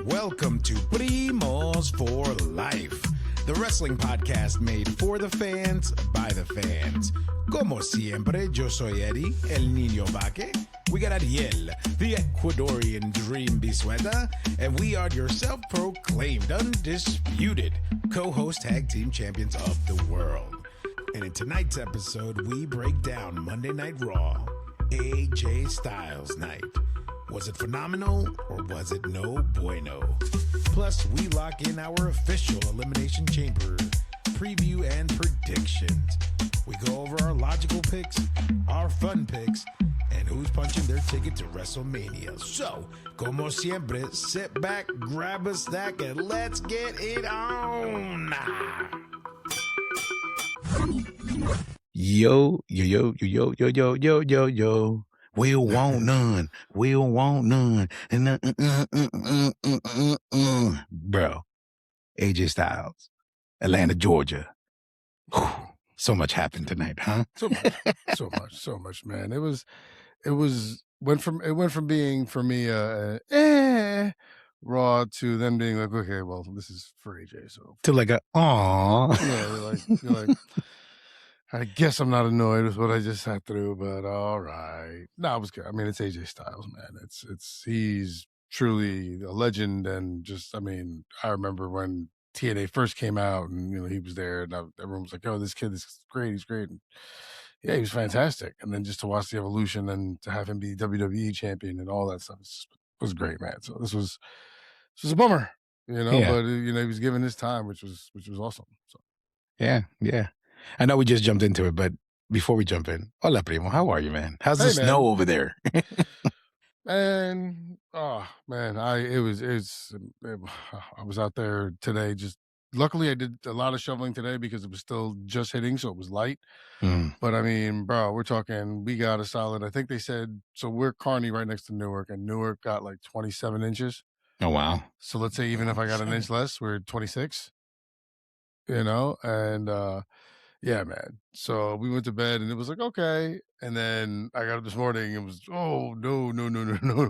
Welcome to Primos for Life, the wrestling podcast made for the fans, by the fans. Como siempre, yo soy Eddie, el niño vaque. We got Ariel, the Ecuadorian dream bisueta, and we are your self-proclaimed, undisputed co-host tag team champions of the world. And in tonight's episode, we break down Monday Night Raw, AJ Styles night. Was it phenomenal or was it no bueno? Plus, we lock in our official Elimination Chamber preview and predictions. We go over our logical picks, our fun picks, and who's punching their ticket to WrestleMania. So, como siempre, sit back, grab a stack, and let's get it on. Yo. We'll want none. We'll want none. Bro, AJ Styles, Atlanta, Georgia. Whew. So much happened tonight, huh? So much, man. It went from being for me Raw to them being like, okay, well, this is for AJ, so To like aww. yeah, you're like I guess I'm not annoyed with what I just sat through, but all right. No, it was good. I mean, it's AJ Styles, man. He's truly a legend, and just, I mean, I remember when TNA first came out, and he was there, and everyone was like, "Oh, this kid is great. He's great." And yeah, he was fantastic. And then just to watch the evolution and to have him be WWE champion and all that stuff was great, man. So this was a bummer, Yeah. but he was given his time, which was awesome. So Yeah. I know we just jumped into it, but before we jump in, hola, primo. How are you, man? How's the snow over there? Man, oh man, I was out there today. Just luckily, I did a lot of shoveling today because it was still just hitting, so it was light. But I mean, bro, we're talking. We got a solid. I think they said so. We're Kearney, right next to Newark, and Newark got like 27 inches. Oh wow! So let's say even if I got an inch less, we're 26. And yeah, man. So we went to bed, and it was like okay. And then I got up this morning, and it was no,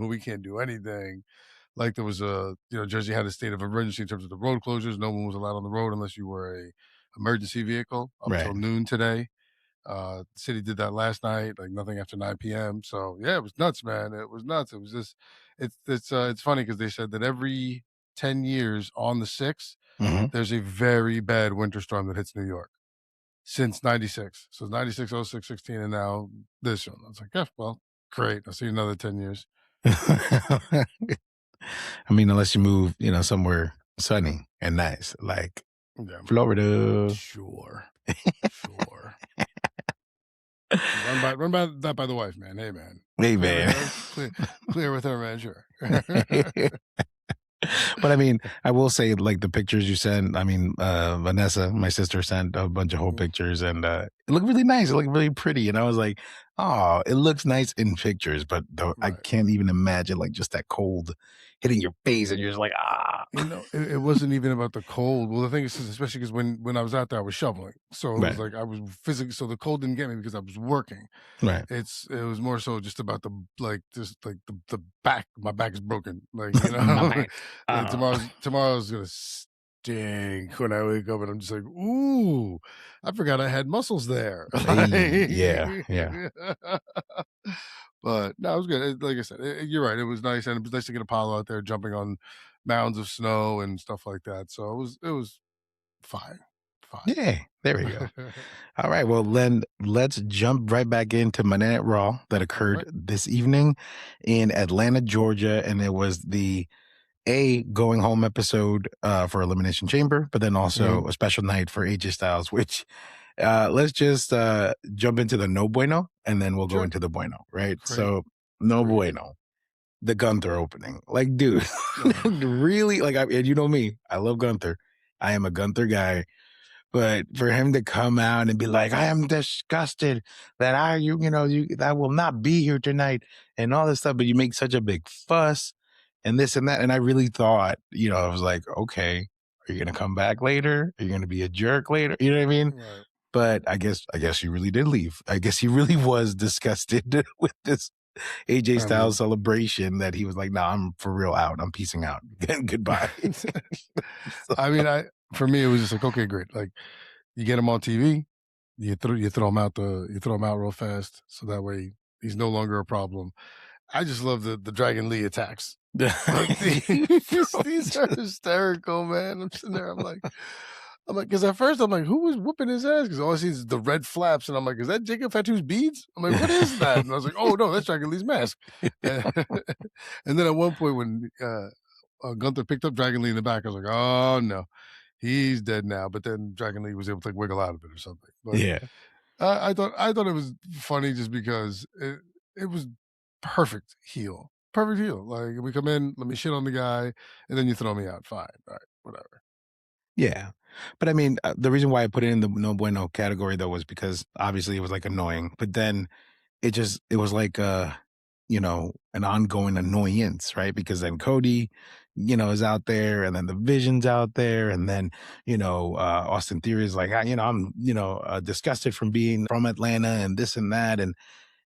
we can't do anything. Like there was Jersey had a state of emergency in terms of the road closures. No one was allowed on the road unless you were a emergency vehicle up until noon today. The city did that last night, like nothing after 9 p.m. So yeah, it was nuts, man. It was nuts. It was just it's funny because they said that every 10 years on the 6th, there's a very bad winter storm that hits New York. Since 96. So 96, 06, 16, and now this one. I was like, yeah, well, great. I'll see you another 10 years. I mean, unless you move, somewhere sunny and nice, like Florida. Sure. Run by that by the wife, man. Hey, man. Hey, man. Clear with her, man. Sure. But I mean, I will say, like the pictures you sent. I mean, Vanessa, my sister, sent a bunch of whole pictures, and it looked really nice. It looked really pretty, and I was like, "Oh, it looks nice in pictures." But I can't even imagine like just that cold hitting your face, and you're just like, ah. It wasn't even about the cold. Well, the thing is, especially because when I was out there, I was shoveling, so it was like I was physically. So the cold didn't get me because I was working. Right. It was more so just about the back. My back is broken. Like tomorrow's gonna stink when I wake up, and I'm just like, ooh, I forgot I had muscles there. Yeah. But no, it was good. Like I said, you're right. It was nice, and it was nice to get Apollo out there jumping on mounds of snow and stuff like that. So it was fine. Yeah, there we go. All right, well then let's jump right back into Monday Night Raw that occurred this evening in Atlanta, Georgia, and it was the going home episode for Elimination Chamber, but then also a special night for AJ Styles, which let's just jump into the no bueno, and then we'll go into the bueno, right? Great. So no bueno, the Gunther opening. Like, dude, really? Like, and you know me, I love Gunther. I am a Gunther guy. But for him to come out and be like, I am disgusted that I will not be here tonight and all this stuff, but you make such a big fuss and this and that. And I really thought, I was like, okay, are you going to come back later? Are you going to be a jerk later? You know what I mean? Right. But I guess he really did leave. I guess he really was disgusted with this AJ I Styles mean, celebration that he was like, "Nah, I'm for real out. I'm peacing out. Goodbye." So, I mean, for me, it was just like, okay, great. Like, you get him on TV, you throw him out real fast, so that way he's no longer a problem. I just love the Dragon Lee attacks. Like these are hysterical, man. I'm sitting there, I'm like, because at first I'm like, who was whooping his ass? Because all I see is the red flaps, and I'm like, is that Jacob Fatu's beads? I'm like, what is that? And I was like, oh no, that's Dragon Lee's mask. And, and then at one point when Gunther picked up Dragon Lee in the back, I was like, oh no, he's dead now. But then Dragon Lee was able to like wiggle out of it or something. But yeah, I thought it was funny just because it was perfect heel. Perfect heel. Like, we come in, let me shit on the guy, and then you throw me out. Fine. All right. Whatever. yeah. But I mean, the reason why I put it in the no bueno category though was because obviously it was like annoying, but then it was like an ongoing annoyance, right? Because then Cody, is out there, and then the Vision's out there, and then Austin Theory is like, I'm disgusted from being from Atlanta and this and that, and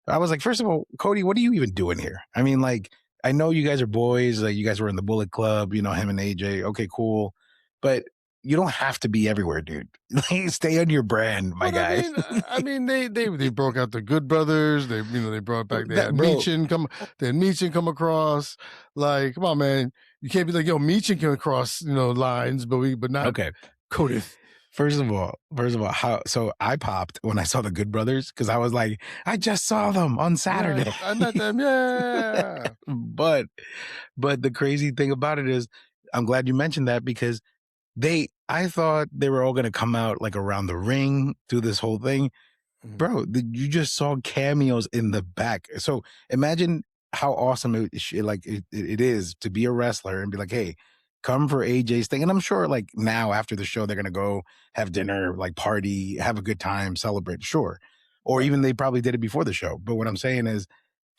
I was like, first of all, Cody, what are you even doing here? I mean, like, I know you guys are boys, like you guys were in the Bullet Club, him and AJ, okay, cool, but you don't have to be everywhere, dude. Like, stay on your brand, my But guy. I mean, they broke out the Good Brothers. They brought back. They That, had bro. Meechin come. They had Meechin come across. Like, come on, man, you can't be like, yo, Meechin can cross, lines, but not Okay. Cody. First of all, so I popped when I saw the Good Brothers because I was like, I just saw them on Saturday. Yeah, I met them. Yeah. but the crazy thing about it is, I'm glad you mentioned that because I thought they were all gonna come out like around the ring, do this whole thing. Bro, you just saw cameos in the back. So imagine how awesome it is to be a wrestler and be like, hey, come for AJ's thing. And I'm sure like now after the show, they're going to go have dinner, like party, have a good time, celebrate. Sure. Or Right. even they probably did it before the show. But what I'm saying is,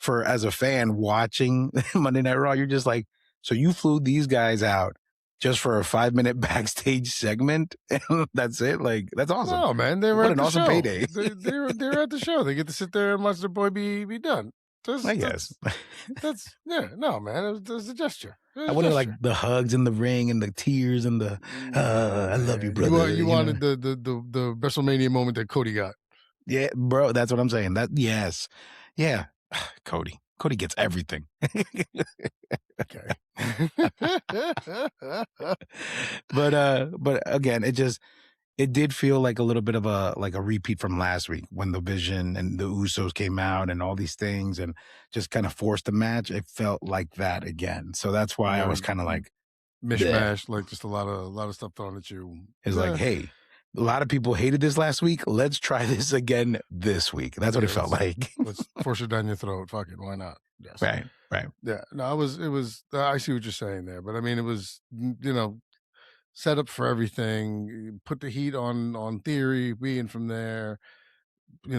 as a fan watching Monday Night Raw, you're just like, so you flew these guys out just for a 5-minute backstage segment, and that's it. Like, that's awesome. No, man, they were What at an the awesome show. payday. They were at the show. They get to sit there and watch their boy be done. I guess. No, man. It was a gesture. I wanted like the hugs in the ring and the tears and the I love you, brother. You wanted the WrestleMania moment that Cody got. Yeah, bro. That's what I'm saying. Yeah. Cody gets everything. Okay. But again, it did feel like a little bit of a repeat from last week when the Vision and the Usos came out and all these things and just kind of forced the match. It felt like that again. So that's why I was kind of like mishmash, like just a lot of stuff thrown at you. It's like, hey, a lot of people hated this last week. Let's try this again this week. That's what it felt like. Let's force it down your throat. Fuck it. Why not? Yes. Right. Yeah. No, it was, I see what you're saying there, but I mean, it was, set up for everything, put the heat on Theory, being from there,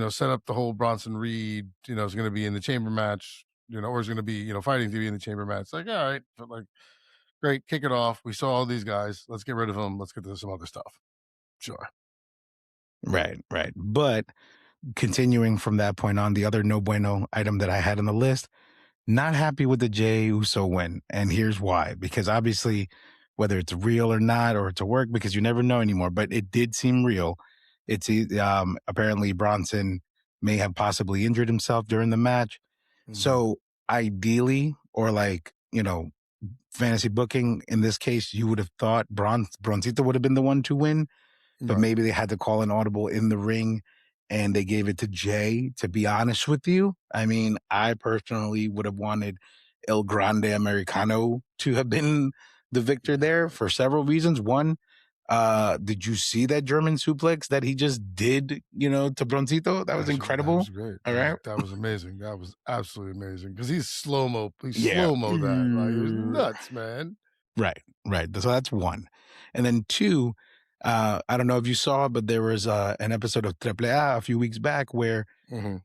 set up the whole Bronson Reed, is going to be in the chamber match, or is going to be, fighting to be in the chamber match. Like, all right, but like, great, kick it off. We saw all these guys. Let's get rid of them. Let's get to some other stuff. Sure. Right. But continuing from that point on, the other no bueno item that I had on the list, not happy with the Jey Uso win. And here's why. Because obviously, whether it's real or not, or it's a work, because you never know anymore, but it did seem real. It's apparently Bronson may have possibly injured himself during the match. Mm-hmm. So ideally, or fantasy booking, in this case, you would have thought Broncito would have been the one to win, but maybe they had to call an audible in the ring and they gave it to Jey. To be honest with you, I mean, I personally would have wanted El Grande Americano to have been the victor there for several reasons. One, did you see that German suplex that he just did, to Broncito? That was incredible. That was great. All right. That was amazing. That was absolutely amazing. Because he's slow-mo. Slow-mo that. Like, it was nuts, man. Right. So that's one. And then two, I don't know if you saw, but there was an episode of Triple A few weeks back where El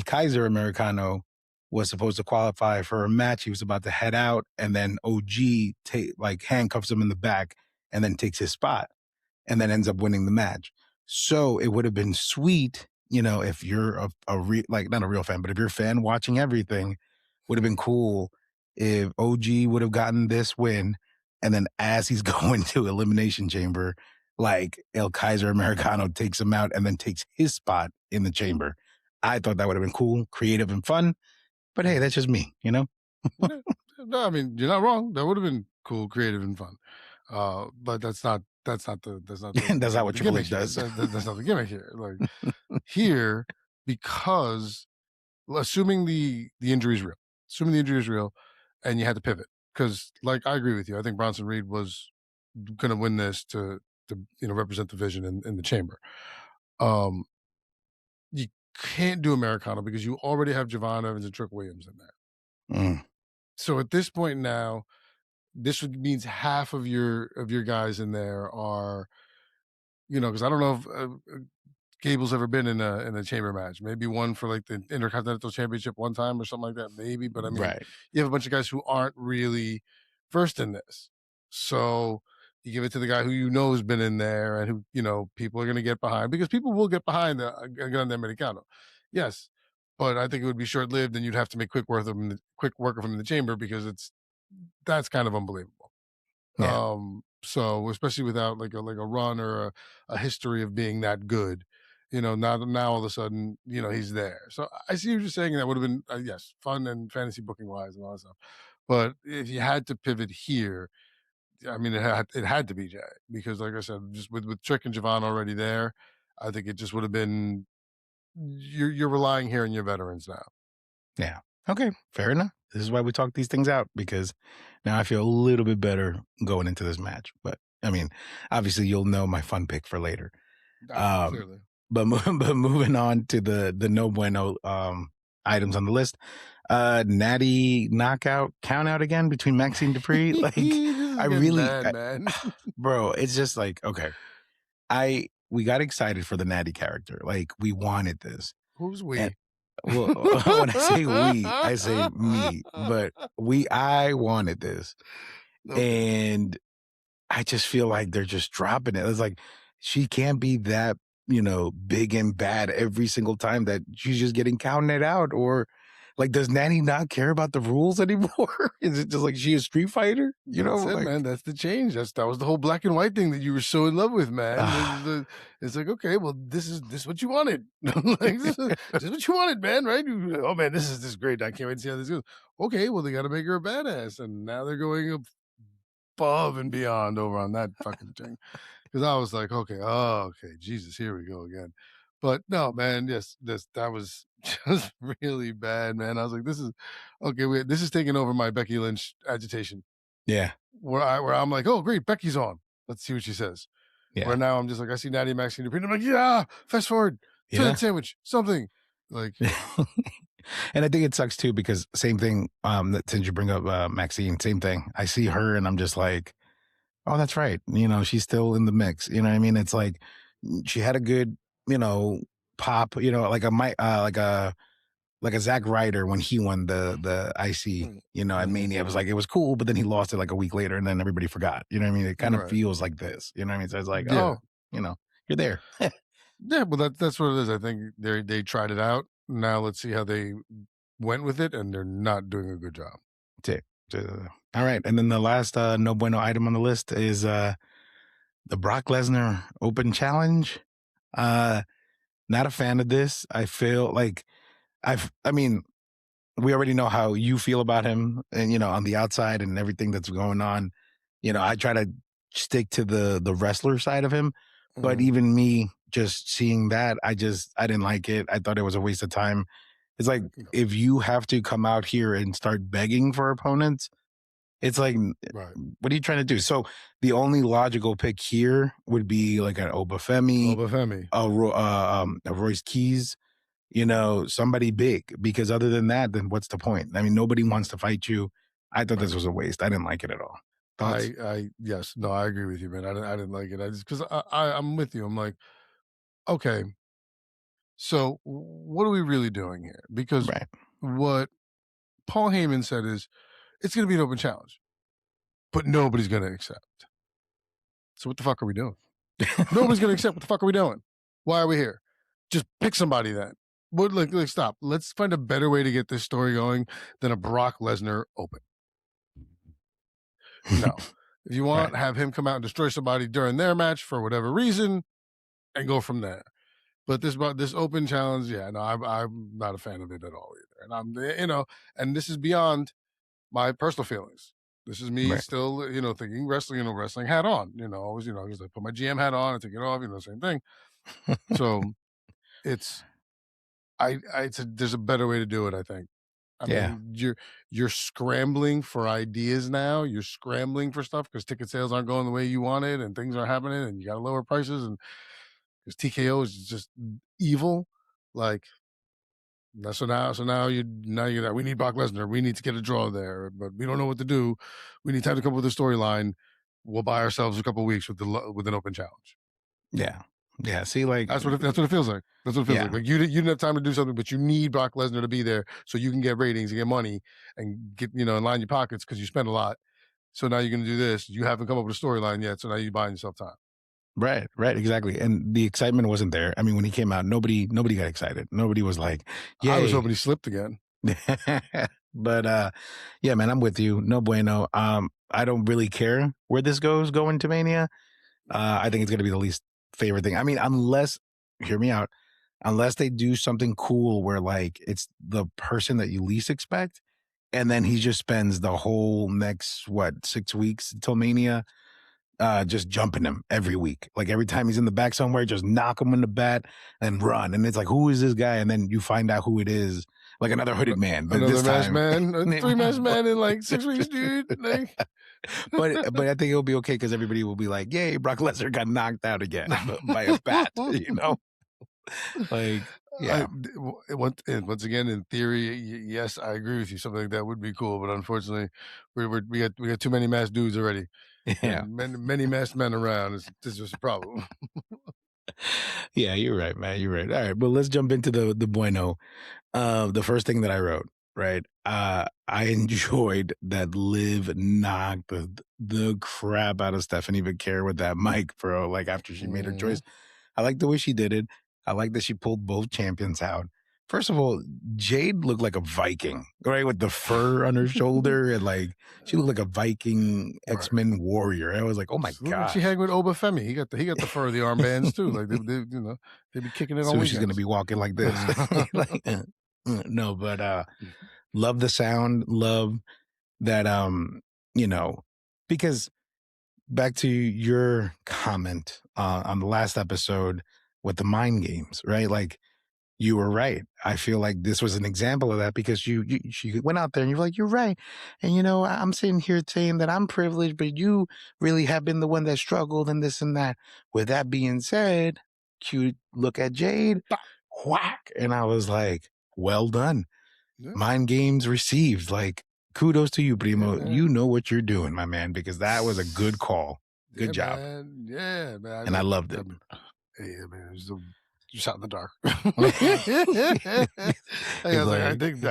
Kaiser Americano was supposed to qualify for a match. He was about to head out, and then OG handcuffs him in the back and then takes his spot and then ends up winning the match. So it would have been sweet, if you're like not a real fan, but if you're a fan watching everything, would have been cool if OG would have gotten this win, and then as he's going to Elimination Chamber, like El Kaiser Americano takes him out and then takes his spot in the chamber. I thought that would have been cool, creative, and fun. But hey, that's just me, you know? Yeah. No, I mean you're not wrong. That would have been cool, creative, and fun. But That's not what the Triple gimmick H here. does. That's not the gimmick here. Like here, because assuming the injury is real, and you had to pivot because, like, I agree with you. I think Bronson Reed was going to win this to represent the vision in the chamber. Um, you can't do Americano because you already have Javon Evans and Trick Williams in there. Mm. So at this point now, means half of your guys in there are, because I don't know if Gable's ever been in a chamber match. Maybe one for like the Intercontinental Championship one time or something like that. Maybe, but I mean, Right. you have a bunch of guys who aren't really versed in this, so you give it to the guy who has been in there and who people are going to get behind because people will get behind the Grande Americano. Yes, but I think it would be short lived, and you'd have to make quick work of him in the chamber because that's kind of unbelievable. Yeah. So especially without like a run or a history of being that good, now all of a sudden, he's there. So I see what you're saying. That would have been yes, fun and fantasy booking wise and all that stuff. But if you had to pivot here, I mean, it had to be Jay because, like I said, just with Trick and Javon already there, I think it just would have been you're relying here on your veterans now. Yeah. Okay. Fair enough. This is why we talk these things out because now I feel a little bit better going into this match. But I mean, obviously, you'll know my fun pick for later. Clearly. But but moving on to the no bueno items on the list. Natty knockout count out again between Maxine Dupree. Like This is I getting really bad, man. bro, it's just like, okay. We got excited for the Natty character. Like we wanted this. Who's And we? well, when I say we, I say me, but I wanted this. Okay. And I just feel like they're just dropping it. It's like she can't be that, big and bad every single time that she's just getting counted out. Or like, does Nanny not care about the rules anymore? Is it just like she a street fighter? That's it, Like man. That's the change. That was the whole black and white thing that you were so in love with, man. It's like, okay, well, this is what you wanted. Like this is what you wanted, man, right? Oh man, this is great. I can't wait to see how this goes. Okay, well, they got to make her a badass, and now they're going above and beyond over on that fucking thing. Because I was like, okay, Jesus, here we go again. But no, man, yes, that was just really bad, man. I was like, this is okay. Wait, this is taking over my Becky Lynch agitation. yeah, Where I'm like, oh great, Becky's on. Let's see what she says. Where yeah, now I'm just like, I see Natty Maxine Dupree. I'm like, yeah, fast forward, yeah. fillet sandwich, something like. And I think it sucks too because same thing. That since you bring up Maxine, same thing. I see her and I'm just like, oh, that's right. She's still in the mix. You know what I mean? It's like she had a good, pop. Like like a Zack Ryder when he won the IC. At Mania, it was like it was cool, but then he lost it like a week later, and then everybody forgot. You know what I mean? It kind of Right. feels like this. You know what I mean? So it's like, Yeah. oh, you're there. Yeah, well, that's what it is. I think they tried it out. Now let's see how they went with it, and they're not doing a good job. Tick. All right, and then the last no bueno item on the list is the Brock Lesnar Open Challenge. Not a fan of this. I feel like I mean, we already know how you feel about him and on the outside and everything that's going on. I try to stick to the wrestler side of him, but Mhm. even me just seeing that, I didn't like it. I thought it was a waste of time. It's like No. if you have to come out here and start begging for opponents, it's like Right. what are you trying to do? So the only logical pick here would be like an Obafemi, Obafemi. a Royce Keys, somebody big. Because other than that, then what's the point? I mean, nobody wants to fight you. I thought Right. this was a waste. I didn't like it at all. Thoughts? Yes, no, I agree with you, man. I didn't like it. I just because I'm with you. I'm like, okay, so what are we really doing here? Because Right. what Paul Heyman said is it's going to be an open challenge, but nobody's going to accept. So what the fuck are we doing? Nobody's going to accept. What the fuck are we doing? Why are we here? Just pick somebody then. What like stop. Let's find a better way to get this story going than a Brock Lesnar open. No. If you want, Right. have him come out and destroy somebody during their match for whatever reason and go from there. But this open challenge, yeah, no, I'm not a fan of it at all either. And and this is beyond my personal feelings. This is me Right. still, thinking wrestling, wrestling hat on, always, just like put my GM hat on and take it off, same thing. So it's, there's a better way to do it, I think. I Yeah. mean, you're scrambling for ideas now. You're scrambling for stuff because ticket sales aren't going the way you wanted, and things aren't happening, and you got to lower prices, and because TKO is just evil. Like so now you're that we need Brock Lesnar. We need to get a draw there, but we don't know what to do. We need time to come up with a storyline. We'll buy ourselves a couple of weeks with an open challenge. Yeah. Yeah. See, like, That's what it feels like. That's what it feels yeah. like. Like you didn't have time to do something, but you need Brock Lesnar to be there so you can get ratings and get money and get and line your pockets because you spend a lot. So now you're going to do this. You haven't come up with a storyline yet, so now you're buying yourself time. Right, right, exactly. And the excitement wasn't there. I mean, when he came out, nobody got excited. Nobody was like, I was "Yay!" hoping he slipped again. But yeah, man, I'm with you. No bueno. I don't really care where this goes going to Mania. I think it's gonna be the least favorite thing. I mean, unless, hear me out, unless they do something cool where like it's the person that you least expect, and then he just spends the whole next 6 weeks until Mania just jumping him every week. Like every time he's in the back somewhere, just knock him in the bat and run. And it's like, who is this guy? And then you find out who it is, like another hooded man. But Another this masked time, man, a 3-masked man in like 6 weeks, dude. Like, but I think it'll be okay because everybody will be like, "Yay, Brock Lesnar got knocked out again by a bat." Like, yeah, once again, in theory, yes, I agree with you. Something like that would be cool, but unfortunately, we got too many masked dudes already. yeah, Many masked men around. It's just a problem. yeah. You're right, man. You're right. All right, but let's jump into the bueno. The first thing that I wrote, right? I enjoyed that Liv knocked the crap out of Stephanie McCare with that mic, bro. Like after she made her choice, I like the way she did it. I like that she pulled both champions out. First of all, Jade looked like a Viking, right? With the fur on her shoulder, and like she looked like a Viking Right. X-Men warrior. I was like, oh my god. She hang with Obafemi. He got the fur of the armbands too. Like they be kicking it on So weekends. she's gonna be walking like this. Like, no, but love the sound, love that because back to your comment on the last episode with the mind games, right? Like you were right. I feel like this was an example of that because she went out there and you're like, you're right. And I'm sitting here saying that I'm privileged, but you really have been the one that struggled and this and that. With that being said, cute look at Jade, whack. And I was like, well done. Yeah. Mind games received. Like, kudos to you, Primo. Yeah, you know what you're doing, my man, because that was a good call. Good job. Man. Yeah, man. And I loved it. Yeah, man. It was you shot in the dark. I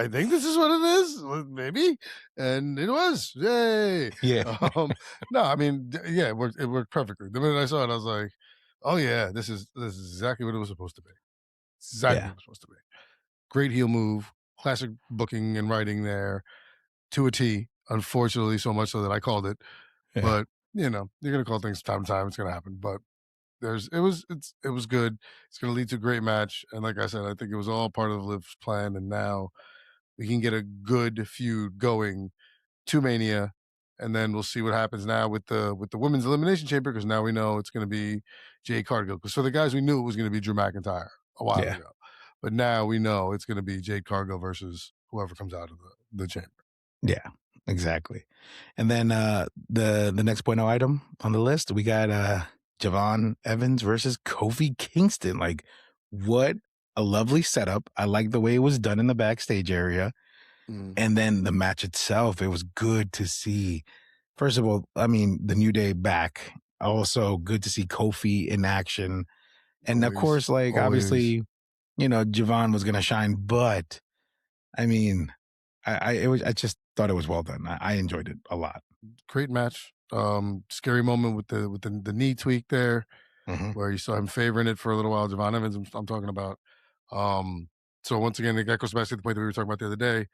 think this is what it is, maybe, and it was. Yay! Yeah. No, I mean, yeah, it worked perfectly. The minute I saw it, I was like, oh yeah, this is exactly what it was supposed to be. Exactly what it was supposed to be. Great heel move, classic booking and writing there to a T. Unfortunately, so much so that I called it. Yeah. But you're gonna call things time to time. It's gonna happen. But it was good. It's gonna lead to a great match. And like I said, I think it was all part of Liv's plan. And now we can get a good feud going to Mania, and then we'll see what happens now with the women's elimination chamber, because now we know it's going to be Jade Cargill. Because for the guys, we knew it was going to be Drew McIntyre a while ago, but now we know it's going to be Jade Cargill versus whoever comes out of the chamber. Yeah, exactly. And then the next point item on the list, we got Javon Evans versus Kofi Kingston. Like, what a lovely setup. I like the way it was done in the backstage area. And then the match itself, it was good to see. First of all, I mean, the New Day back. Also good to see Kofi in action. And of course, like, obviously, Javon was going to shine, but I mean, I just thought it was well done. I enjoyed it a lot. Great match. Scary moment with the knee tweak there. Hmm. where you saw him favoring it for a little while. Javon Evans, I'm talking about. Um, so once again, that goes back to the point that we were talking about the other day.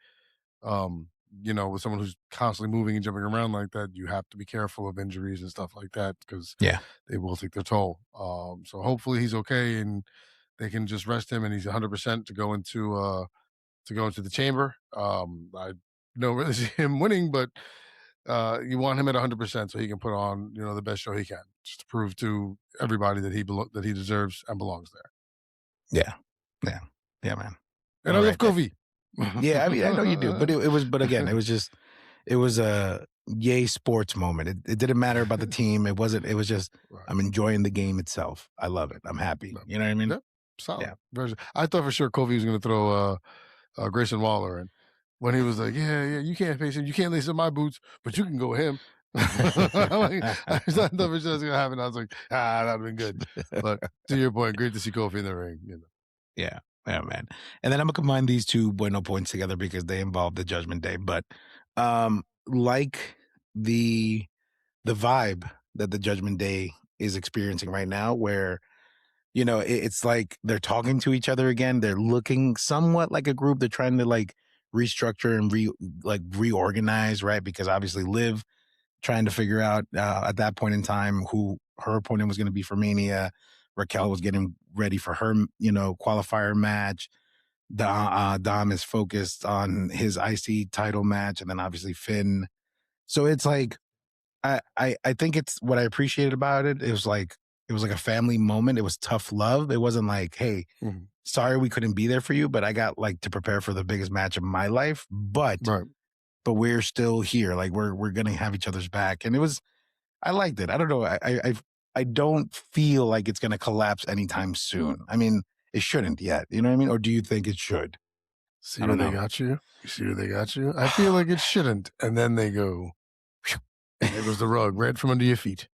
Um, with someone who's constantly moving and jumping around like that, you have to be careful of injuries and stuff like that because Yeah. they will take their toll. So hopefully he's okay and they can just rest him and he's 100% to go into the chamber. I don't really see him winning, but you want him at 100% so he can put on the best show he can, just to prove to everybody that that he deserves and belongs there. Yeah. Yeah. Yeah, man. And I All love right. Kofi. Yeah, I mean, I know you do, but but again, it was a yay sports moment. It didn't matter about the team. It was just, Right. I'm enjoying the game itself. I love it. I'm happy. No. You know what I mean? Yep. Solid. Yeah. I thought for sure Kofi was going to throw Grayson Waller in when he was like, yeah, you can't face him. You can't lace up my boots, but you can go with him. I thought for sure was going to happen. I was like, that'd been good. But to your point, great to see Kofi in the ring. Yeah. Yeah, man. And then I'm gonna combine these two bueno points together because they involve the Judgment Day. But like the vibe that the Judgment Day is experiencing right now, where it's like they're talking to each other again. They're looking somewhat like a group. They're trying to like restructure and reorganize, right? Because obviously Liv trying to figure out at that point in time who her opponent was going to be for Mania. Raquel was getting ready for her, qualifier match. Dom is focused on his IC title match, and then obviously Finn. So it's like I think it's what I appreciated about it. It was like a family moment. It was tough love. It wasn't like, hey, Mhm. sorry we couldn't be there for you, but I got like to prepare for the biggest match of my life. Right. But we're still here. Like we're gonna have each other's back. And I liked it. I don't know. I don't feel like it's gonna collapse anytime soon. I mean, it shouldn't yet. You know what I mean? Or do you think it should? See I where don't they know. got you? You see where they got you? I feel like it shouldn't. And then they go, "Phew," and there goes the rug right from under your feet.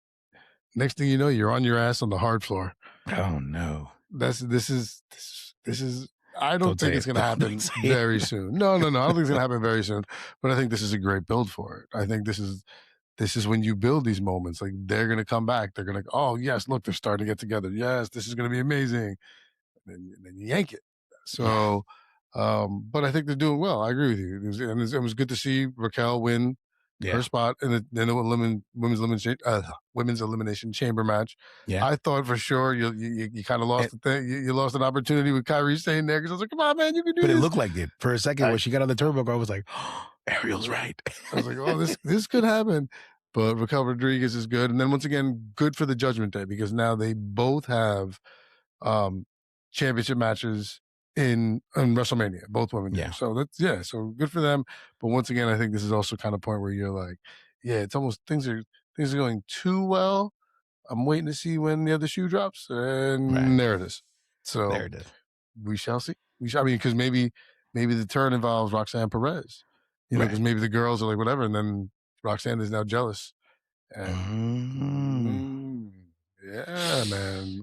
Next thing you know, you're on your ass on the hard floor. Oh no. This is I don't Don't think say it's it. gonna Don't happen say it. very soon. No, no, no. I don't think it's gonna happen very soon. But I think this is a great build for it. I think this is when you build these moments. Like they're gonna come back. They're gonna, oh yes, look, they're starting to get together. Yes, this is gonna be amazing. And then you yank it. Yeah. So but I think they're doing well. I agree with you. It was good to see Raquel win her Yeah. spot in the women's elimination chamber match. Yeah. I thought for sure you kind of lost And, the thing. You lost an opportunity with Kyrie staying there because I was like, come on, man, you can do but it this. looked like it for a second I, when she got on the turbo car. I was like, oh, Ariel's right. I was like, oh, this could happen. But Raquel Rodriguez is good, and then once again, good for the Judgment Day because now they both have um, championship matches in WrestleMania. Both women do. Yeah. So so good for them. But once again, I think this is also kind of point where you're like, yeah, it's almost things are going too well. I'm waiting to see when the other shoe drops, Right. and there it is. There So it is. we shall see. I mean, because maybe the turn involves Roxanne Perez. Because Right. maybe the girls are like whatever, and then Roxanne is now jealous. And Mm. yeah, man.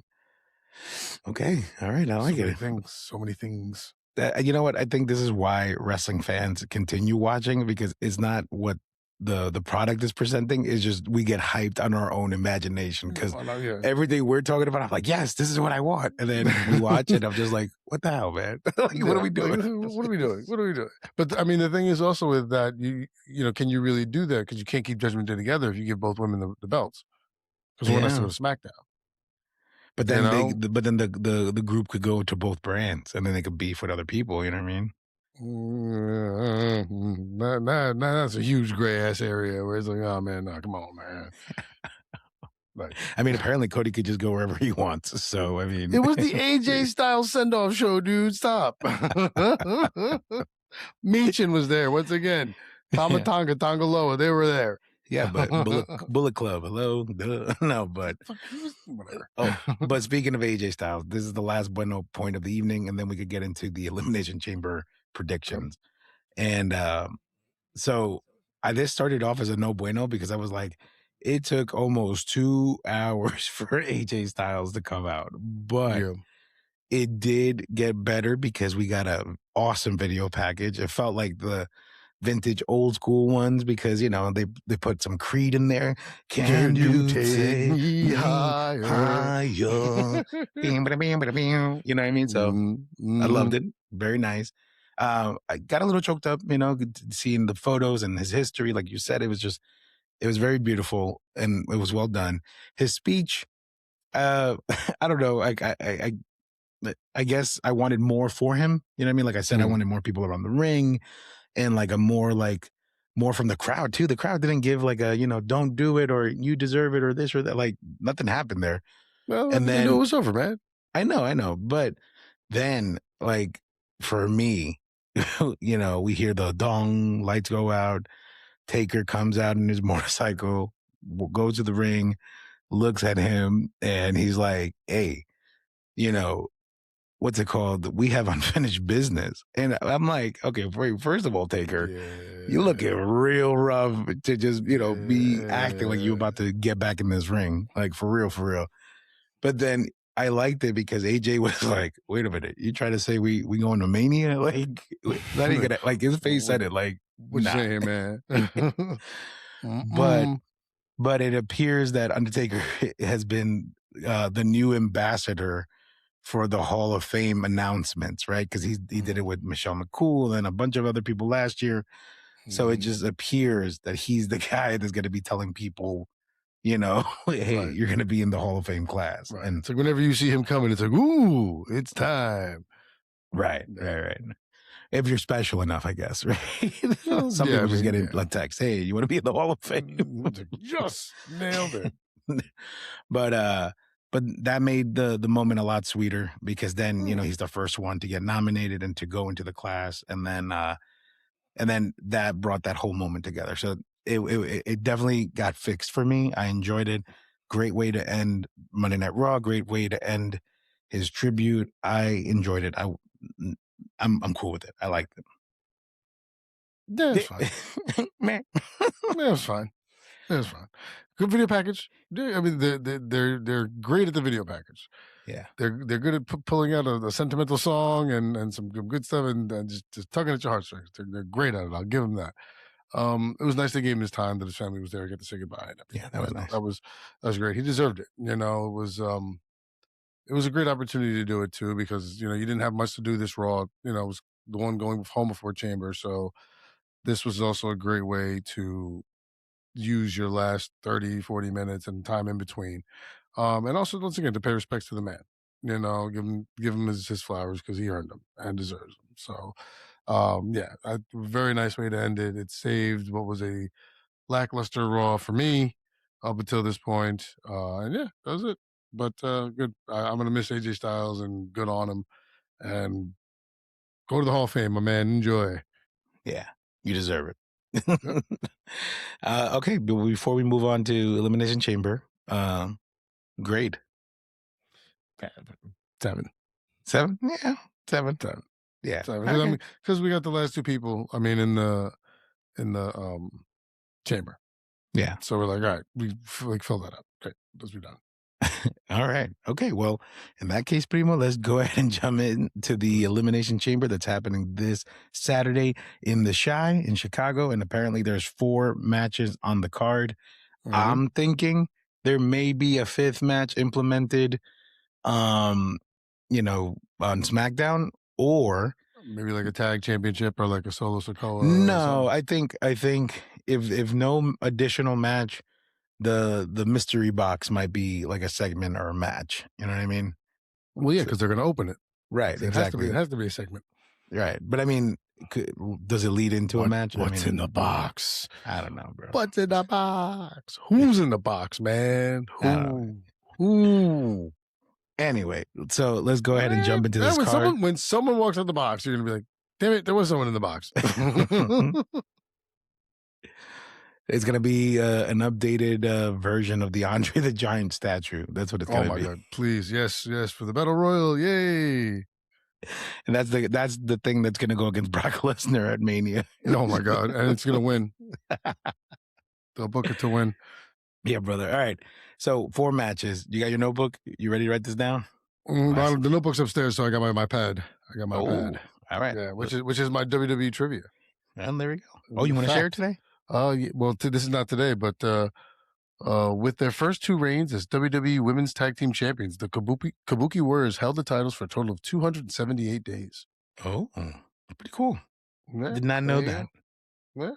Okay. All right. I So like many it. things. So many things. You know what? I think this is why wrestling fans continue watching because it's not what the product is presenting. It's just we get hyped on our own imagination because Yeah. everything we're talking about, I'm like, yes, this is what I want, and then we watch it. I'm just like, what the hell, man? Like, what are we doing? What are we doing? What are we doing? But I mean, the thing is also with that, can you really do that? Because you can't keep Judgment Day together if you give both women the belts. Because one has to Yeah. go to SmackDown. But You then know, the group could go to both brands, and then they could beef with other people. You know what I mean? that's a huge gray ass area where it's like, oh man, no, come on, man. Like, I mean, apparently Cody could just go wherever he wants. So I mean, it was the AJ Styles send off show, dude. Stop. Meechin was there once again. Tama Tonga, Tongaloa, they were there. Yeah, but Bullet Club, hello, duh. No, but whatever. But speaking of AJ Styles, this is the last bueno point of the evening, and then we could get into the Elimination Chamber predictions. And so this started off as a no bueno because I was like, it took almost 2 hours for AJ Styles to come out, but it did get better because we got a awesome video package. It felt like vintage old school ones because they put some Creed in there. Can you take me higher? You know what I mean? So I loved it. Very nice. I got a little choked up, seeing the photos and his history. Like you said, it was very beautiful and it was well done. His speech, I don't know. I guess I wanted more for him. You know what I mean? Like I said, I wanted more people around the ring and more from the crowd too. The crowd didn't give like a, don't do it or you deserve it or this or that. Like nothing happened there. Well, and they then knew it was over, man. I know. But then like for me, we hear the dong, lights go out. Taker comes out in his motorcycle, goes to the ring, looks at him, and he's like, hey, what's it called? We have unfinished business. And I'm like, okay, first of all, Taker, you looking real rough to just, be acting like you about to get back in this ring. Like for real. But then I liked it because AJ was like, wait a minute, you trying to say we going to Mania? Like that ain't gonna, like his face said it like, what you saying, man? But it appears that Undertaker has been the new ambassador for the Hall of Fame announcements, right? Because he did it with Michelle McCool and a bunch of other people last year. So it just appears that he's the guy that's going to be telling people, hey, right, you're going to be in the Hall of Fame class. Right. And it's like whenever you see him coming, it's like, ooh, it's time. Right. If you're special enough, I guess, right? Some people just get in like text, hey, you want to be in the Hall of Fame? Just nailed it. But that made the moment a lot sweeter because then, he's the first one to get nominated and to go into the class. And then that brought that whole moment together. So it definitely got fixed for me. I enjoyed it. Great way to end Monday Night Raw. Great way to end his tribute. I enjoyed it. I'm cool with it. I liked it. That's fine. Man. That's fine. That's fine. Good video package. I mean, they're great at the video package. Yeah, they're good at pulling out a sentimental song and some good stuff and just tugging at your heartstrings. They're great at it. I'll give them that. It was nice they gave him his time that his family was there to get to say goodbye. Yeah, that was nice. That was great. He deserved it. It was a great opportunity to do it too because you didn't have much to do this Raw. It was the one going home before Chamber, so this was also a great way to use your last 30, 40 minutes and time in between. And also, once again, to pay respects to the man, give him his flowers because he earned them and deserves them. So, a very nice way to end it. It saved what was a lackluster Raw for me up until this point. And yeah, that was it. But good. I'm going to miss AJ Styles and good on him. And go to the Hall of Fame, my man. Enjoy. Yeah, you deserve it. Okay, but before we move on to Elimination Chamber, grade 7. Yeah, 7. Yeah, 7. Okay. Because we got the last two people. I mean, in the chamber. Yeah. So we're like, all right, we fill that up. Okay, let's be done. All right. Okay. Well, in that case, Primo, let's go ahead and jump into the Elimination Chamber that's happening this Saturday in the Chi in Chicago. And apparently there's 4 matches on the card. Mm-hmm. I'm thinking there may be a 5th match implemented, on SmackDown or maybe like a tag championship or like a solo Sokoa. No, I think if no additional match, the mystery box might be like a segment or a match. You know what I mean? Well, yeah, because they're going to open it. Right, so exactly. It has to be a segment. Right. But I mean, does it lead into a match? What's in the box? I don't know, bro. What's in the box? Who's in the box, man? Who? Anyway, so let's go ahead and jump into this card. When someone walks out the box, you're going to be like, damn it, there was someone in the box. It's going to be an updated version of the Andre the Giant statue. That's what it's going to be. Oh, my God. Please. Yes. For the Battle Royal. Yay. And that's the thing that's going to go against Brock Lesnar at Mania. Oh, my God. And it's going to win. They'll book it to win. Yeah, brother. All right. So 4 matches. You got your notebook? You ready to write this down? The notebook's upstairs, so I got my pad. I got my pad. All right. Yeah, which is my WWE trivia. And there we go. Oh, you want to share it today? Well, this is not today, but with their first 2 reigns as WWE Women's Tag Team Champions, the Kabuki Warriors held the titles for a total of 278 days. Oh, pretty cool. Yeah, Did not know that. Yeah.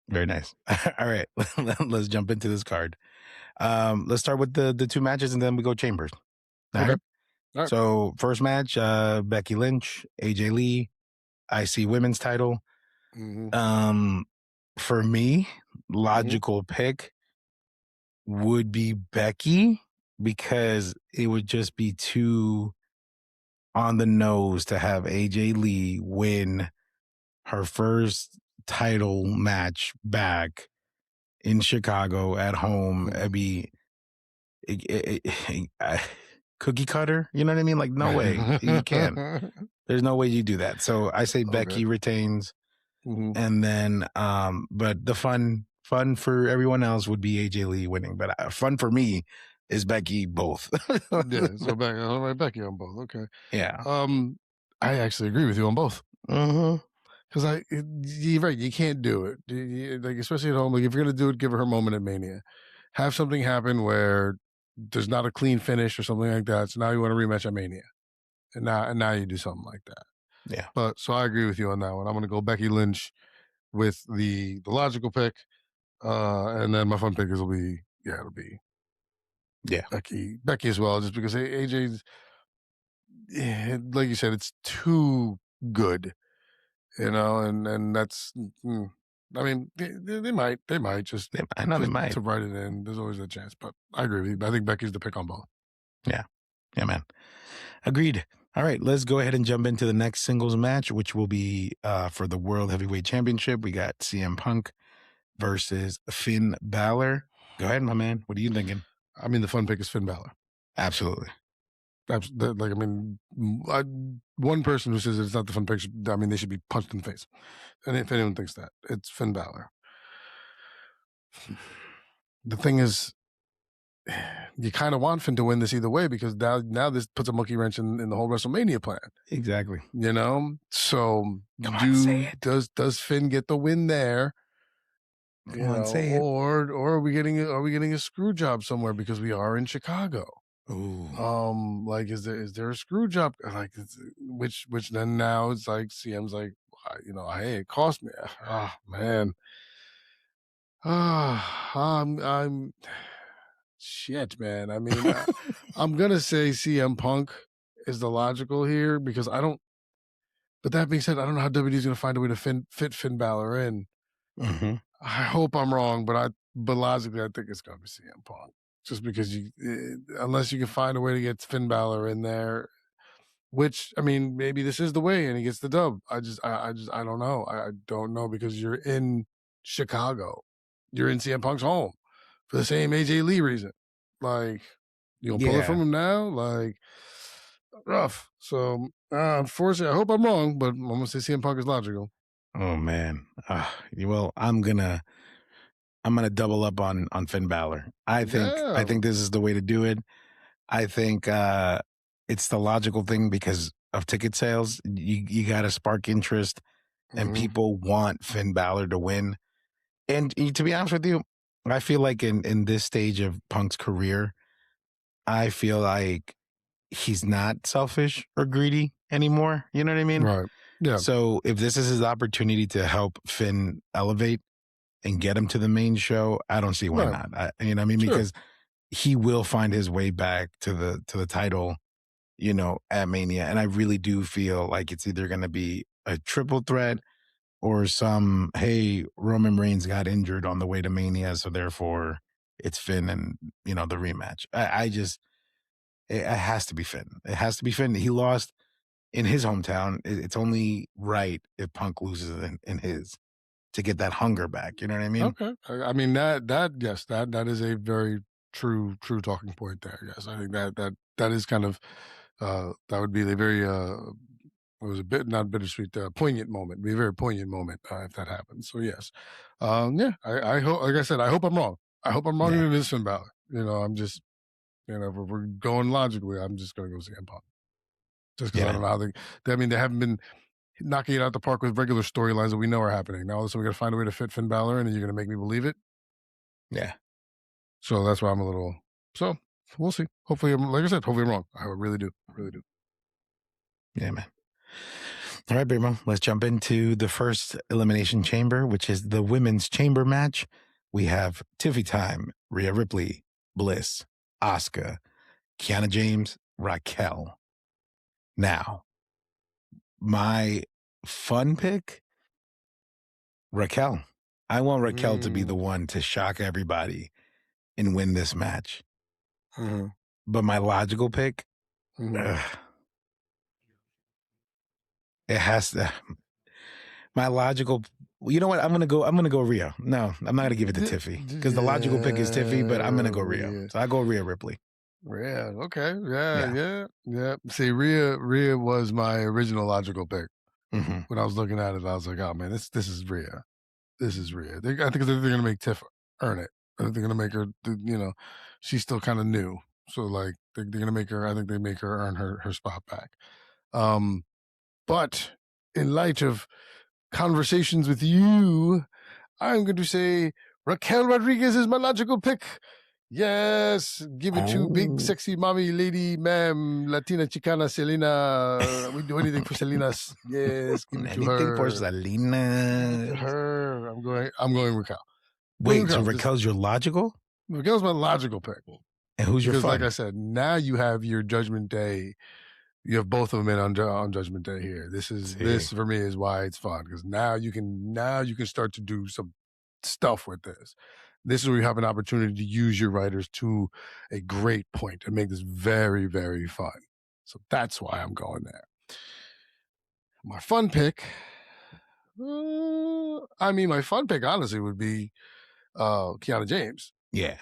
Very nice. All right, let's jump into this card. Let's start with the 2 matches, and then we go chambers. All Okay. right. All right. So first match, Becky Lynch, AJ Lee, IC Women's title. Mm-hmm. For me, logical pick would be Becky because it would just be too on the nose to have AJ Lee win her first title match back in Chicago at home. Mm-hmm. It'd be cookie cutter. You know what I mean? Like, no way. You can't. There's no way you do that. So I say Becky retains. Mm-hmm. And then, but the fun for everyone else would be AJ Lee winning. But fun for me is Becky both. Yeah, so Becky on both. Okay. Yeah. I actually agree with you on both. Mm-hmm. Because you're right, you can't do it. Like, especially at home. Like, if you're gonna do it, give her moment at Mania. Have something happen where there's not a clean finish or something like that. So now you want to rematch at Mania, and now you do something like that. Yeah. But so I agree with you on that one. I'm gonna go Becky Lynch with the logical pick, and then my fun pickers will be it'll be Becky as well, just because AJ's like you said, it's too good. And that's, I mean, they might just I know they might to write it in. There's always a chance, but I agree with you. I think Becky's the pick on both. Yeah, man. Agreed. All right, let's go ahead and jump into the next singles match, which will be for the World Heavyweight Championship. We got CM Punk versus Finn Balor. Go ahead, my man. What are you thinking? I mean, the fun pick is Finn Balor. Absolutely. Like, I mean, one person who says it's not the fun pick, I mean, they should be punched in the face. And if anyone thinks that, it's Finn Balor. The thing is, you kind of want Finn to win this either way because now this puts a monkey wrench in the whole WrestleMania plan. Exactly. So does Finn get the win there? Say it. Or are we getting a screw job somewhere because we are in Chicago? Ooh. Like is there a screw job? Like which then now it's like CM's like, hey, it cost me. Oh man. I'm shit, man. I mean, I'm gonna say CM Punk is the logical here because I don't. But that being said, I don't know how WWE's gonna find a way to fit Finn Balor in. Mm-hmm. I hope I'm wrong, but logically, I think it's gonna be CM Punk just because unless you can find a way to get Finn Balor in there, which I mean, maybe this is the way, and he gets the dub. I don't know. I don't know because you're in Chicago, you're in CM Punk's home for the same AJ Lee reason. Like, you gonna pull it from him now? Like, rough. So, unfortunately, I hope I'm wrong, but I'm gonna say CM Punk is logical. Oh man. Well, I'm gonna double up on Finn Balor. I think this is the way to do it. I think it's the logical thing because of ticket sales. You got to spark interest, and people want Finn Balor to win. And to be honest with you, I feel like in this stage of Punk's career, I feel like he's not selfish or greedy anymore. You know what I mean? Right. Yeah. So if this is his opportunity to help Finn elevate and get him to the main show, I don't see why not. You know what I mean? Sure. Because he will find his way back to the title, at Mania. And I really do feel like it's either going to be a triple threat or hey, Roman Reigns got injured on the way to Mania, so therefore it's Finn and, the rematch. It has to be Finn. It has to be Finn. He lost in his hometown. It's only right if Punk loses in his to get that hunger back. You know what I mean? Okay. I mean, yes, that is a very true talking point there. Yes. I think that is kind of, that would be a very, it was a bit not bittersweet, poignant moment. It'd be a very poignant moment if that happens. So yes, I hope. Like I said, I hope I'm wrong. I hope I'm wrong in this Finn Balor. I'm just, if we're going logically, I'm just gonna go CM Punk. Just because I don't know how they. I mean, they haven't been. knocking it out the park with regular storylines that we know are happening. Now, all of a sudden, we got to find a way to fit Finn Balor in, and you're going to make me believe it. Yeah. So that's why I'm a little. So we'll see. Hopefully, like I said, hopefully I'm wrong. I really do. Really do. Yeah, man. All right, Primo, let's jump into the first Elimination Chamber, which is the women's chamber match. We have Tiffy Time, Rhea Ripley, Bliss, Asuka, Kiana James, Raquel. Now, my fun pick, Raquel. I want Raquel to be the one to shock everybody and win this match. Mm-hmm. But my logical pick, it has to. My logical, you know what? I'm gonna go Rhea. No, I'm not gonna give it to Tiffy because the logical pick is Tiffy, but I'm gonna go Rhea. So I go Rhea Ripley. Rhea, okay, yeah. See, Rhea was my original logical pick. Mm-hmm. When I was looking at it, I was like, oh man, this is Rhea. This is Rhea. I think they're gonna make Tiff earn it. I think they're gonna make her. She's still kind of new, so like they're gonna make her. I think they make her earn her spot back. But in light of conversations with you, I'm going to say Raquel Rodriguez is my logical pick. Yes, give it to big, sexy mommy, lady, ma'am, Latina, Chicana, Selena. We do anything for Selena's. Yes, give it to her. Anything for Selena. Her. I'm going Raquel. Wait, so Raquel's your logical? Raquel's my logical pick. And who's your fun? Like I said, now you have your Judgment Day. You have both of them in on Judgment Day here. This for me is why it's fun, because now you can start to do some stuff with this. This is where you have an opportunity to use your writers to a great point and make this very, very fun. So that's why I'm going there. My fun pick, my fun pick honestly would be Kiana James. Yeah,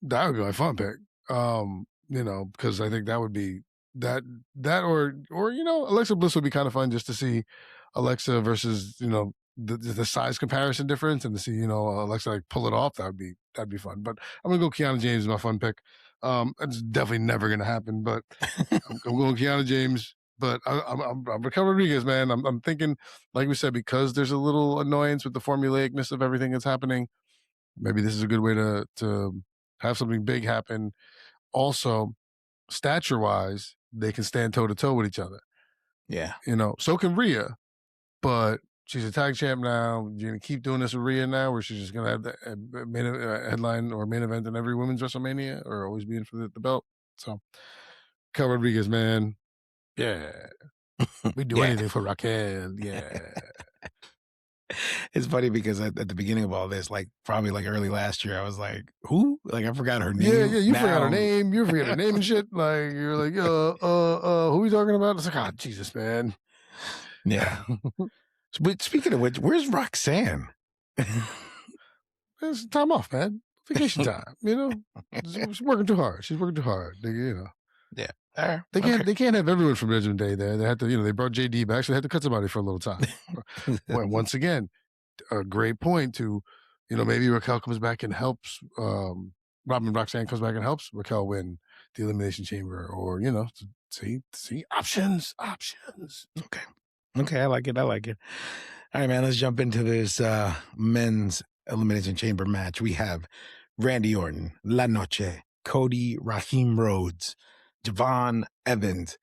that would be my fun pick. Because I think that would be that or Alexa Bliss would be kind of fun just to see Alexa versus the size comparison difference, and to see Alexa like pull it off. That'd be fun. But I'm gonna go Kiana James, my fun pick. It's definitely never gonna happen, but I'm going Kiana James. But I'm Raquel Rodriguez, man. I'm thinking, like we said, because there's a little annoyance with the formulaicness of everything that's happening. Maybe this is a good way to have something big happen. Also, stature-wise, they can stand toe-to-toe with each other. Yeah. So can Rhea, but she's a tag champ now. You're going to keep doing this with Rhea now, where she's just going to have the main headline or main event in every women's WrestleMania, or always being for the belt. So, Raquel Rodriguez, man. Yeah. We do anything for Raquel. Yeah. It's funny because at the beginning of all this, like probably like early last year, I was like, who? Like I forgot her name. Yeah, you forgot her name. You forget her name and shit. Like you're like, who are you talking about? It's like, oh, Jesus, man. Yeah. But speaking of which, where's Roxanne? It's time off, man. Vacation time. She's working too hard. Yeah. They can't have everyone from Judgment Day there. They had to, they brought JD back, so they had to cut somebody for a little time. Once again, a great point to, maybe Raquel comes back and helps, Robin Roxanne comes back and helps Raquel win the Elimination Chamber, or, see options. Okay, I like it. All right, man, let's jump into this men's Elimination Chamber match. We have Randy Orton, La Noche, Cody, Raheem Rhodes, Javon Evans,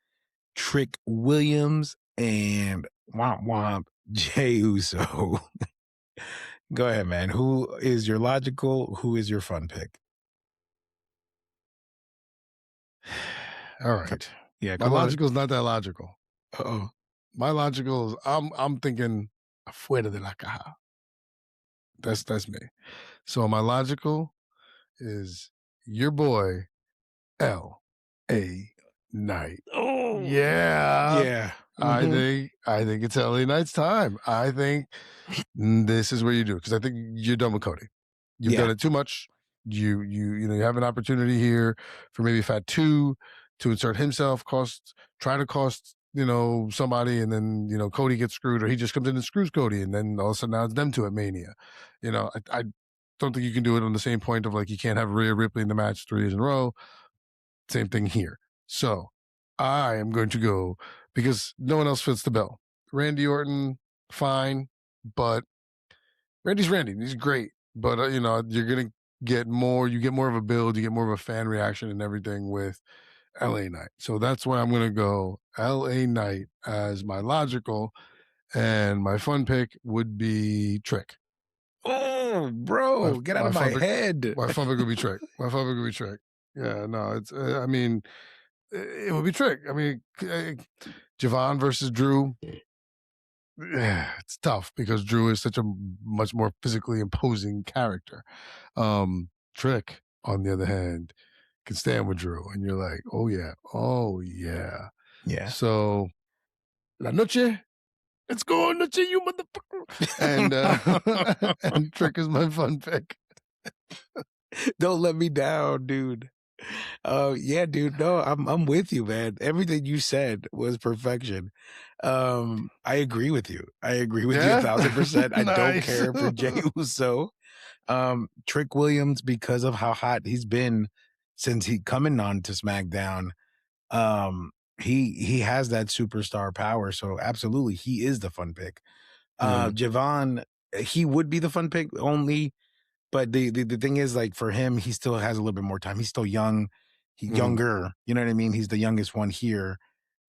Trick Williams, and Womp Womp Jey Uso. Go ahead, man. Who is your logical? Who is your fun pick? All right. Yeah, my logical is not that logical. Uh-oh. My logical is I'm thinking afuera de la caja. That's me. So my logical is your boy L.A. Knight. Oh yeah. Yeah. Mm-hmm. I think it's LA Knight's time. I think this is where you do it, because I think you're done with Cody. You've done it too much. You have an opportunity here for maybe Fatu to insert himself, try to cost somebody, and then Cody gets screwed, or he just comes in and screws Cody, and then all of a sudden now it's them two at Mania. I don't think you can do it on the same point of like you can't have Rhea Ripley in the match 3 years in a row. Same thing here. So I am going to go, because no one else fits the bill. Randy Orton, fine, but Randy's Randy. He's great, but you're gonna get more. You get more of a build. You get more of a fan reaction and everything with LA Knight. So that's why I'm gonna go LA Knight as my logical, and my fun pick would be Trick. Oh, bro, get out of my head. My fun pick would be Trick. My fun pick would be Trick. Yeah, no, it's. I mean, it would be Trick. I mean, Javon versus Drew. Yeah, it's tough because Drew is such a much more physically imposing character. Trick, on the other hand, can stand with Drew, and you're like, oh yeah. So, La Noche, let's go, Noche, you motherfucker. And Trick is my fun pick. Don't let me down, dude. Yeah, dude. No, I'm with you, man. Everything you said was perfection. I agree with you. I agree with you 1,000%. I don't care for Jey Uso. Trick Williams, because of how hot he's been since he coming on to SmackDown, he has that superstar power. So absolutely, he is the fun pick. Javon, he would be the fun pick only. But the thing is, like, for him, he still has a little bit more time. He's still young, younger. You know what I mean? He's the youngest one here,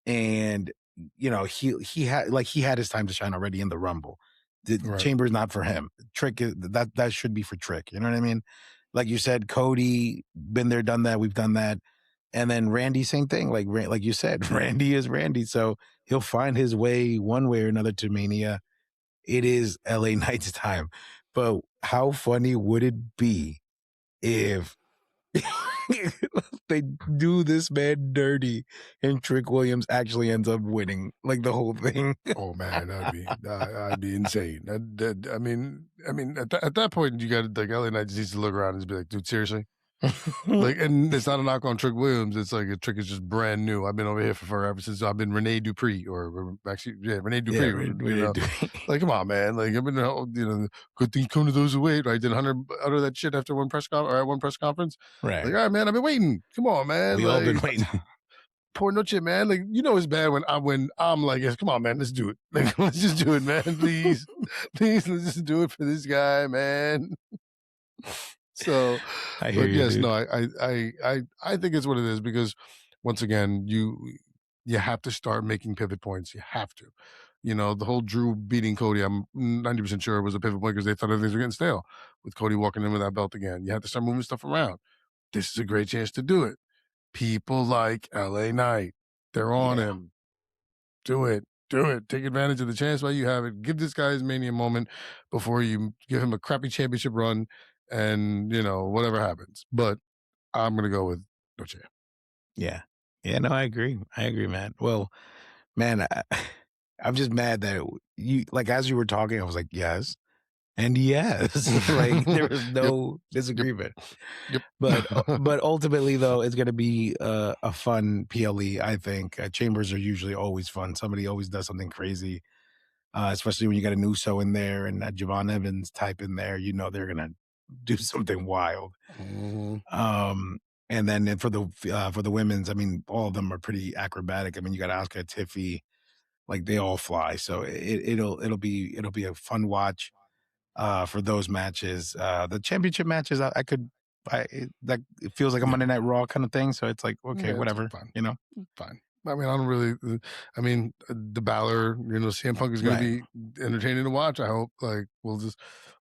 and he had his time to shine already in the Rumble. The Chamber's not for him. Trick is that should be for Trick. You know what I mean? Like you said, Cody, been there, done that. We've done that, and then Randy, same thing. Like you said, Randy is Randy, so he'll find his way one way or another to Mania. It is LA Knight's time. But how funny would it be if they do this man dirty and Trick Williams actually ends up winning, like, the whole thing? Oh man, I'd be insane. I mean, at that point, you got, like, LA Knight just needs to look around and just be like, dude, seriously. Like, and it's not a knock on Trick Williams. It's like a Trick is just brand new. I've been over here for forever since I've been Rene Dupree, or actually, Rene Dupree. Dupree. Like, come on, man. Like, I've been, good things come to those who wait. I did 100 out of that shit after one press conference. Right. Like, all right, man. I've been waiting. Come on, man. We all been waiting. Poor Noche, man. Like, it's bad when I'm like, yes, come on, man. Let's do it. Like, let's just do it, man. Please, let's just do it for this guy, man. So, I hear you, dude. No, I think it's what it is, because once again, you have to start making pivot points. You have to. The whole Drew beating Cody, I'm 90% sure it was a pivot point because they thought things were getting stale with Cody walking in with that belt again. You have to start moving stuff around. This is a great chance to do it. People like LA Knight, they're on him. Do it. Take advantage of the chance while you have it. Give this guy his Mania moment before you give him a crappy championship run and, whatever happens. But I'm going to go with Noche. Yeah. Yeah, no, I agree, man. Well, man, I'm just mad that you, like, as you were talking, I was like, yes. And yes, like, there was no disagreement. Yep. But ultimately, though, it's going to be a fun PLE, I think. Chambers are usually always fun. Somebody always does something crazy, especially when you got a Nuso in there and a Javon Evans type in there. They're going to do something wild. And then for the women's, I mean, all of them are pretty acrobatic. I mean, you got Asuka, Tiffy, like, they all fly. So it'll be a fun watch. For those matches, the championship matches, it feels like a Monday Night Raw kind of thing. So it's like, okay, whatever, fine. Fine. I mean, I don't really. I mean, the Balor, CM Punk is going to be entertaining to watch. I hope. Like,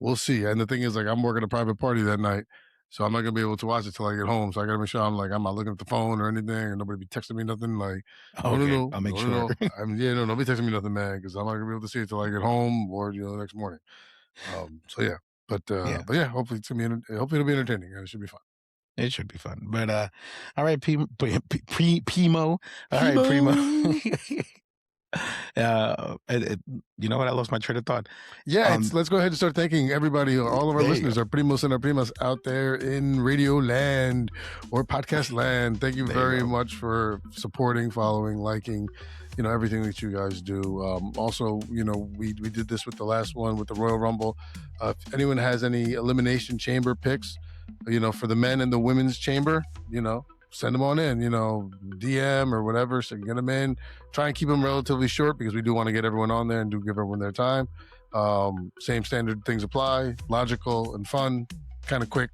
we'll see. And the thing is, like, I'm working a private party that night, so I'm not going to be able to watch it till I get home. So I got to make sure I'm not looking at the phone or anything, and nobody be texting me nothing. Like, no, I'll make sure. Nobody texting me nothing, man, because I'm not going to be able to see it till I get home or the next morning. So yeah, but yeah, hopefully hopefully it'll be entertaining and it should be fun. It should be fun. But all right, Primo. All right, Primo. You know what? I lost my train of thought. Yeah, let's go ahead and start thanking everybody, all of our listeners, our primos and our primas out there in radio land or podcast land. Thank you very much for supporting, following, liking, everything that you guys do. Also, we did this with the last one with the Royal Rumble. If anyone has any Elimination Chamber picks, for the men and the women's chamber, send them on in, DM or whatever, so you can get them in. Try and keep them relatively short because we do want to get everyone on there and do give everyone their time. Same standard things apply, logical and fun, kind of quick,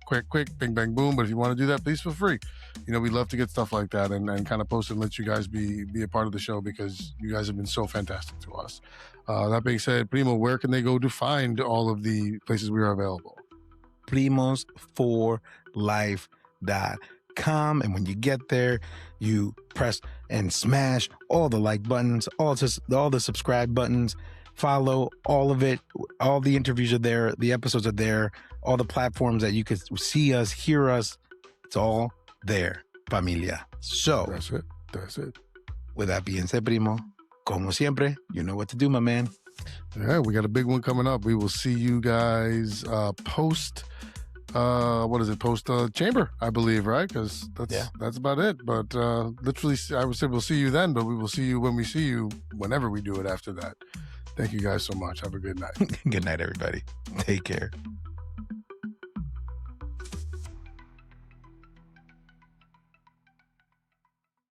bing, bang, boom. But if you want to do that, please feel free. We love to get stuff like that and kind of post and let you guys be a part of the show because you guys have been so fantastic to us. That being said, Primo, where can they go to find all of the places we are available? Primos4life.com. And when you get there, you press and smash all the like buttons, all the subscribe buttons, follow all of it. All the interviews are there. The episodes are there. All the platforms that you could see us, hear us. It's all there, familia. So That's it. With that being said, Primo, como siempre, you know what to do, my man. Yeah, we got a big one coming up. We will see you guys post chamber, I believe, right? Because that's about it. But literally, I would say we'll see you then, but we will see you when we see you, whenever we do it after that. Thank you guys so much. Have a good night. Good night, everybody. Take care.